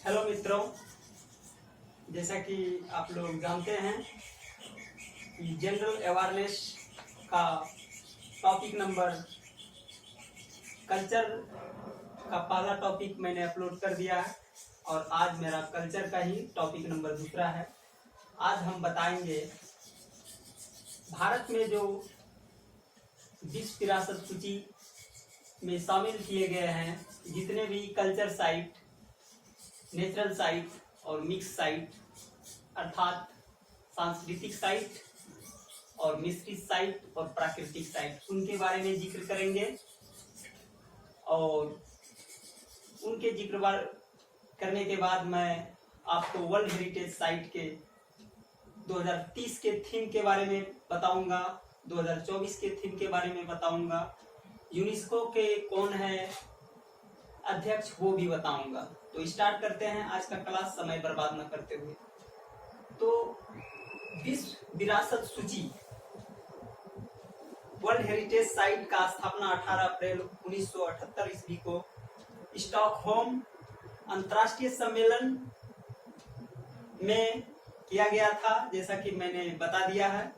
Hello मित्रों, जैसा कि आप लोग जानते हैं कि जनरल अवेयरनेस का टॉपिक नंबर कल्चर का पहला टॉपिक मैंने अपलोड कर दिया है और आज मेरा कल्चर का ही टॉपिक नंबर दूसरा है। आज हम बताएंगे भारत में जो विश्व विरासत सूची में शामिल किए गए हैं जितने भी कल्चर साइट, नेचुरल साइट और मिक्स साइट अर्थात सांस्कृतिक साइट और मिश्रित साइट और प्राकृतिक साइट, उनके बारे में जिक्र करेंगे। और उनके जिक्र करने के बाद मैं आपको वर्ल्ड हेरिटेज साइट के 2030 के थीम के बारे में बताऊंगा, 2024 के थीम के बारे में बताऊंगा, यूनेस्को के कौन है अध्यक्ष वो भी बताऊंगा। तो स्टार्ट करते हैं आज का क्लास समय बर्बाद न करते हुए। तो विश्व विरासत सूची वर्ल्ड हेरिटेज साइट का स्थापना 18 अप्रैल 1978 ईस्वी को स्टॉकहोम अंतर्राष्ट्रीय सम्मेलन में किया गया था, जैसा कि मैंने बता दिया है।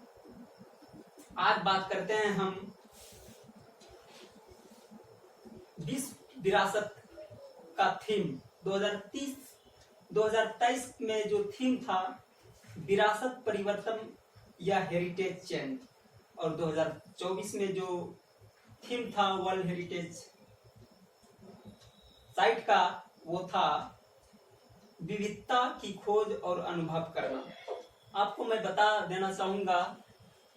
आज बात करते हैं हम विश्व विरासत का थीम 2023 में जो थीम था विरासत परिवर्तन या हेरिटेज चेंज, और 2024 में जो थीम था वर्ल्ड हेरिटेज साइट का वो था विविधता की खोज और अनुभव करना। आपको मैं बता देना चाहूंगा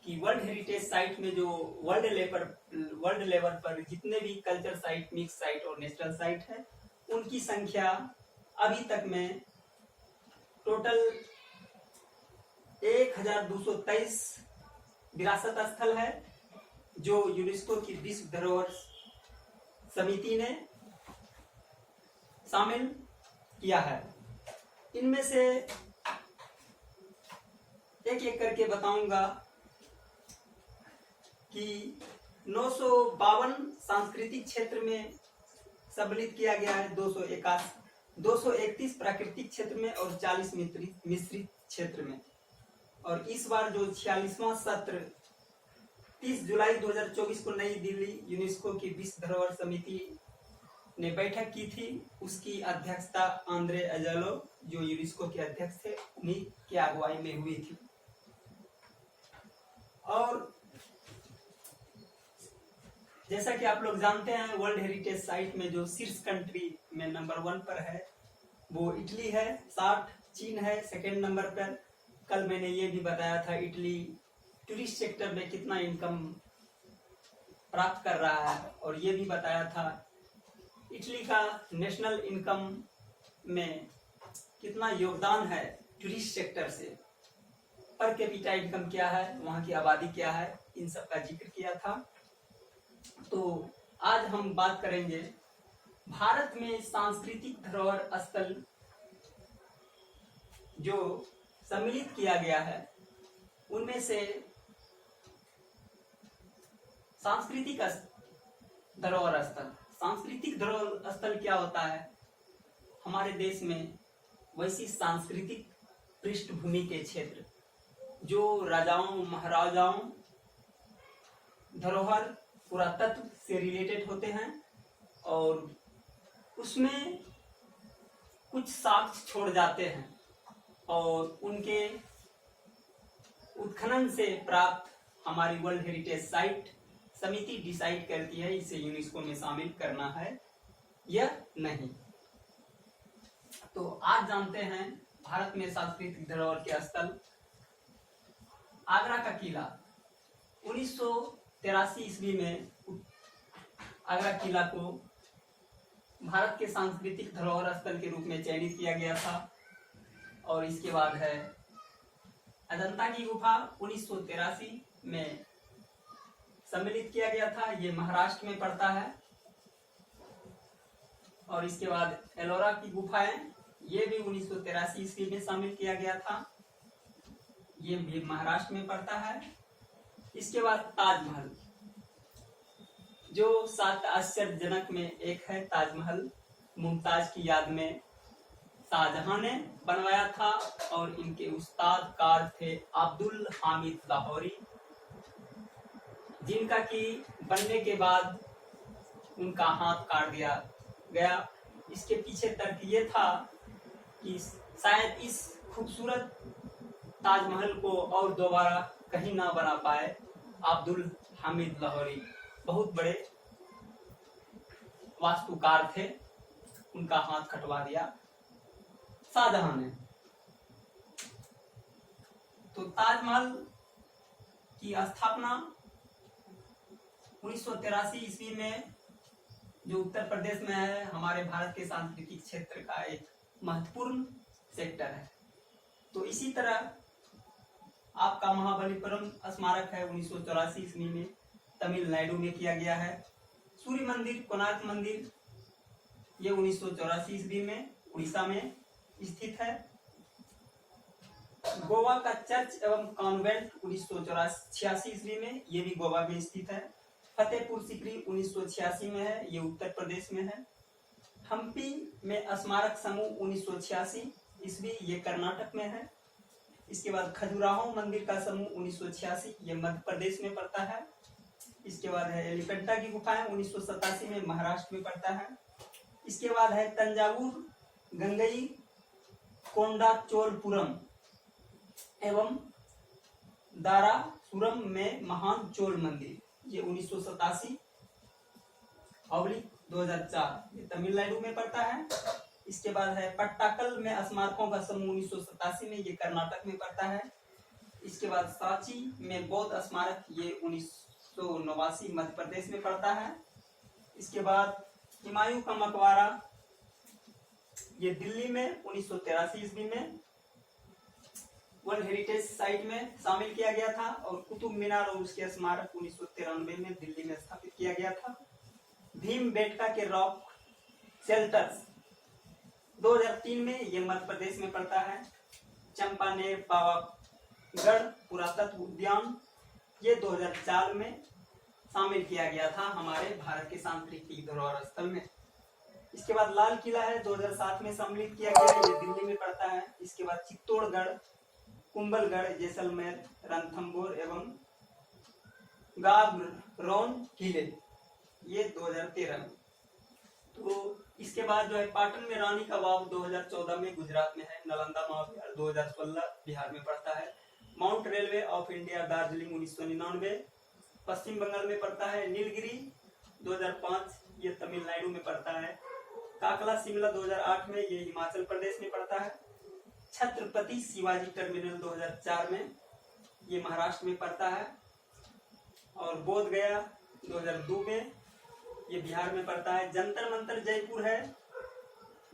कि वर्ल्ड हेरिटेज साइट में जो वर्ल्ड लेवल पर जितने भी कल्चर साइट, मिक्स साइट और नेचुरल साइट है उनकी संख्या अभी तक में टोटल 1223 विरासत स्थल है जो यूनेस्को की विश्व धरोहर समिति ने शामिल किया है। इनमें से एक एक करके बताऊंगा कि 952 सांस्कृतिक क्षेत्र में सम्मिलित किया गया है, 231 प्राकृतिक क्षेत्र में और 40 मिश्रित क्षेत्र में। और इस बार जो 46वां सत्र 30 जुलाई 2024 को नई दिल्ली यूनेस्को की विश्व धरोहर समिति ने बैठक की थी, उसकी अध्यक्षता आंद्रे अजालो जो यूनेस्को के अध्यक्ष थे उन्हीं की अगुवाई में हुई थी। और जैसा कि आप लोग जानते हैं वर्ल्ड हेरिटेज साइट में जो शीर्ष कंट्री में नंबर 1 पर है वो इटली है, 60, चीन है सेकंड नंबर पर। कल मैंने ये भी बताया था इटली टूरिस्ट सेक्टर में कितना इनकम प्राप्त कर रहा है, और ये भी बताया था इटली का नेशनल इनकम में कितना योगदान है टूरिस्ट सेक्टर से, पर कैपिटा इनकम क्या है, वहाँ की आबादी क्या है, इन सब का जिक्र किया था। तो आज हम बात करेंगे भारत में सांस्कृतिक धरोहर स्थल जो सम्मिलित किया गया है उनमें से सांस्कृतिक धरोहर स्थल क्या होता है। हमारे देश में वैसी सांस्कृतिक पृष्ठभूमि के क्षेत्र जो राजाओं महाराजाओं धरोहर पुरातत्व से रिलेटेड होते हैं और उसमें कुछ साक्ष्य छोड़ जाते हैं और उनके उत्खनन से प्राप्त हमारी वर्ल्ड हेरिटेज साइट समिति डिसाइड करती है इसे यूनेस्को में शामिल करना है या नहीं। तो आज जानते हैं भारत में सांस्कृतिक धरोहर के स्थल। आगरा का किला 1983 ईस्वी में आगरा किला को भारत के सांस्कृतिक धरोहर स्थल के रूप में चयनित किया गया था। और इसके बाद है अजंता की गुफा 1983 में सम्मिलित किया गया था, ये महाराष्ट्र में पड़ता है। और इसके बाद एलोरा की गुफाएं ये भी 1983 ईस्वी में शामिल किया गया था, ये भी महाराष्ट्र में पड़ता है। इसके बाद ताजमहल जो 7 आश्चर्यजनक में एक है, ताजमहल मुमताज की याद में शाहजहां ने बनवाया था और इनके उस्ताद कार थे अब्दुल हामिद लाहौरी, जिनका कि बनने के बाद उनका हाथ काट दिया गया। इसके पीछे तर्क ये था कि शायद इस खूबसूरत ताजमहल को और दोबारा कहीं ना बना पाए अब्दुल हामिद लाहौरी, बहुत बड़े वास्तुकार थे, उनका हाथ कटवा दिया शाहजहां ने। तो ताजमहल की स्थापना 1983 ईस्वी में, जो उत्तर प्रदेश में है, हमारे भारत के सांस्कृतिक क्षेत्र का एक महत्वपूर्ण सेक्टर है। तो इसी तरह आपका महाबलीपुरम स्मारक है 1984 ईस्वी में तमिलनाडु में किया गया है। सूर्य मंदिर, कोणार्क मंदिर, ये 1984 ईस्वी में उड़ीसा में स्थित है। गोवा का चर्च एवं कॉन्वेंट 1986 ईस्वी में, ये भी गोवा में स्थित है। फतेहपुर सीकरी 1986 में है, ये उत्तर प्रदेश में है। हम्पी में स्मारक समूह 1986 ईस्वी, ये कर्नाटक में है। इसके बाद खजुराहो मंदिर का समूह 1986, ये मध्य प्रदेश में पड़ता है। इसके बाद है एलिफेंटा की गुफाएं 1987 में महाराष्ट्र में पड़ता है। इसके बाद है तंजावुर गंगई कोंडा चोलपुरम एवं दारासुरम में महान चोल मंदिर, ये 1987 और 2004, ये तमिलनाडु में पड़ता है। इसके बाद है पट्टाकल में स्मारकों का समूह 1987 में, ये कर्नाटक में पड़ता है। इसके बाद सांची में बौद्ध स्मारक, ये 1989 मध्य प्रदेश में पड़ता है। इसके बाद हुमायूं का मकबरा, ये दिल्ली में 1983 ईस्वी में वर्ल्ड हेरिटेज साइट में शामिल किया गया था। और कुतुब मीनार और उसके स्मारक 1993 में दिल्ली में स्थापित किया गया था। भीमबेटका के रॉक शेल्टर्स 2003 में, ये मध्य प्रदेश में पड़ता है। चंपानेर पावागढ़ पुरातत्व उद्यान, ये 2004 में शामिल किया गया था हमारे भारत के सांस्कृतिक धरोहर स्थल में। इसके बाद लाल किला है, 2007 में सम्मिलित किया गया, ये दिल्ली में पड़ता है। इसके बाद चित्तौड़गढ़, कुंभलगढ़, जैसलमेर, रणथंभौर एवं गाबरोन किले, ये 2013 में। तो इसके बाद जो है पाटन में रानी का वाव 2014 में गुजरात में है। नालंदा महाविहार 2016 बिहार में पड़ता है। Mount railway of India Darjeeling 1999 पश्चिम बंगाल में पड़ता है। नीलगिरी 2005, ये तमिलनाडु में पड़ता है। काकला शिमला 2008 में, ये हिमाचल प्रदेश में पड़ता है। छत्रपति शिवाजी टर्मिनल 2004 में, ये महाराष्ट्र में पड़ता है। और बोध गया 2002 में, ये बिहार में पड़ता है। जंतर मंतर जयपुर है,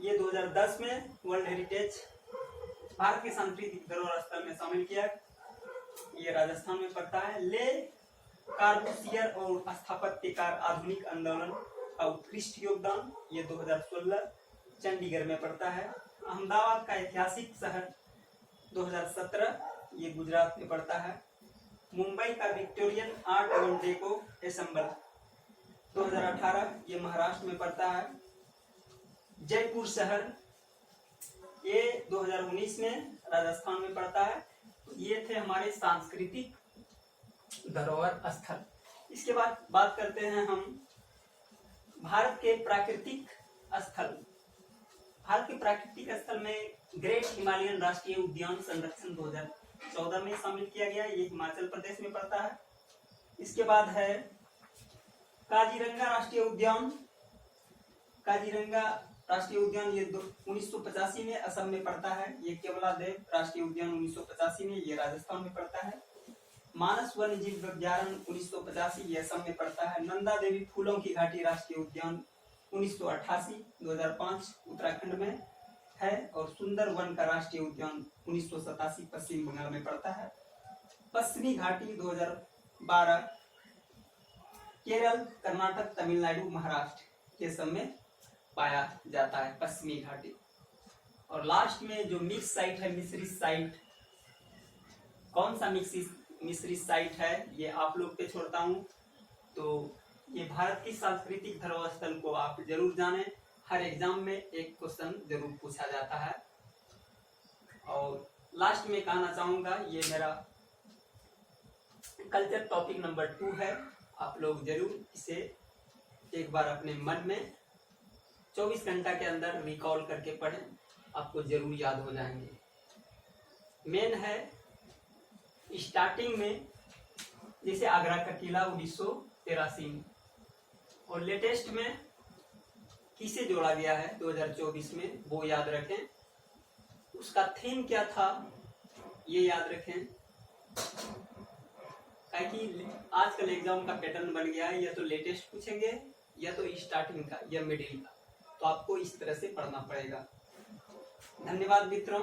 ये 2010 में वर्ल्ड हेरिटेज भारत के सांस्कृतिक धरोहर स्थल में शामिल किया, ये राजस्थान में पड़ता है। ले कार्बूसियर और स्थापत्यकार आधुनिक आंदोलन का उत्कृष्ट योगदान, ये 2016 चंडीगढ़ में पड़ता है। अहमदाबाद का ऐतिहासिक शहर 2017, ये गुजरात में पड़ता है। मुंबई का विक्टोरियन आर्ट एवं डेको एसेंबल 2018, ये महाराष्ट्र में पड़ता है। जयपुर शहर, ये 2019 में राजस्थान में पड़ता है। तो ये थे हमारे सांस्कृतिक धरोहर स्थल। इसके बाद बात करते हैं हम भारत के प्राकृतिक स्थल। भारत के प्राकृतिक स्थल में ग्रेट हिमालयन राष्ट्रीय उद्यान संरक्षण 2014 में शामिल किया गया, ये हिमाचल प्रदेश में पड़ता है। इसके बाद है काजीरंगा राष्ट्रीय उद्यान। काजीरंगा राष्ट्रीय उद्यान, ये 1985 में असम में पड़ता है। ये केवलादेव राष्ट्रीय उद्यान 1985 में, ये राजस्थान में पड़ता है। मानस वन्य जीव अभ्यारण्य 1985, ये असम में पड़ता है। नंदा देवी फूलों की घाटी राष्ट्रीय उद्यान 1988 2005 उत्तराखंड में है। और सुंदर वन का राष्ट्रीय उद्यान 1987 पश्चिम बंगाल में पड़ता है। पश्चिमी घाटी 2012 केरल, कर्नाटक, तमिलनाडु, महाराष्ट्र के सब में पाया जाता है पश्चिमी घाटी। और लास्ट में जो मिक्स साइट है, मिश्रित साइट, कौन सा मिश्रित साइट है ये आप लोग पे छोड़ता हूँ। तो ये भारत की सांस्कृतिक धरोहर स्थल को आप जरूर जानें, हर एग्जाम में एक क्वेश्चन जरूर पूछा जाता है। और लास्ट में कहना चाहूंगा, ये मेरा कल्चर टॉपिक नंबर 2 है। आप लोग जरूर इसे एक बार अपने मन में 24 घंटा के अंदर रिकॉल करके पढ़ें, आपको जरूर याद हो जाएंगे। मेन है स्टार्टिंग में, जैसे आगरा का किला 1983 में, और लेटेस्ट में किसे जोड़ा गया है 2024 में, वो याद रखें। उसका थीम क्या था ये याद रखें, ताकि आजकल एग्जाम का पैटर्न बन गया है, या तो लेटेस्ट पूछेंगे या तो स्टार्टिंग का या मिडिल का, तो आपको इस तरह से पढ़ना पड़ेगा। धन्यवाद मित्रों।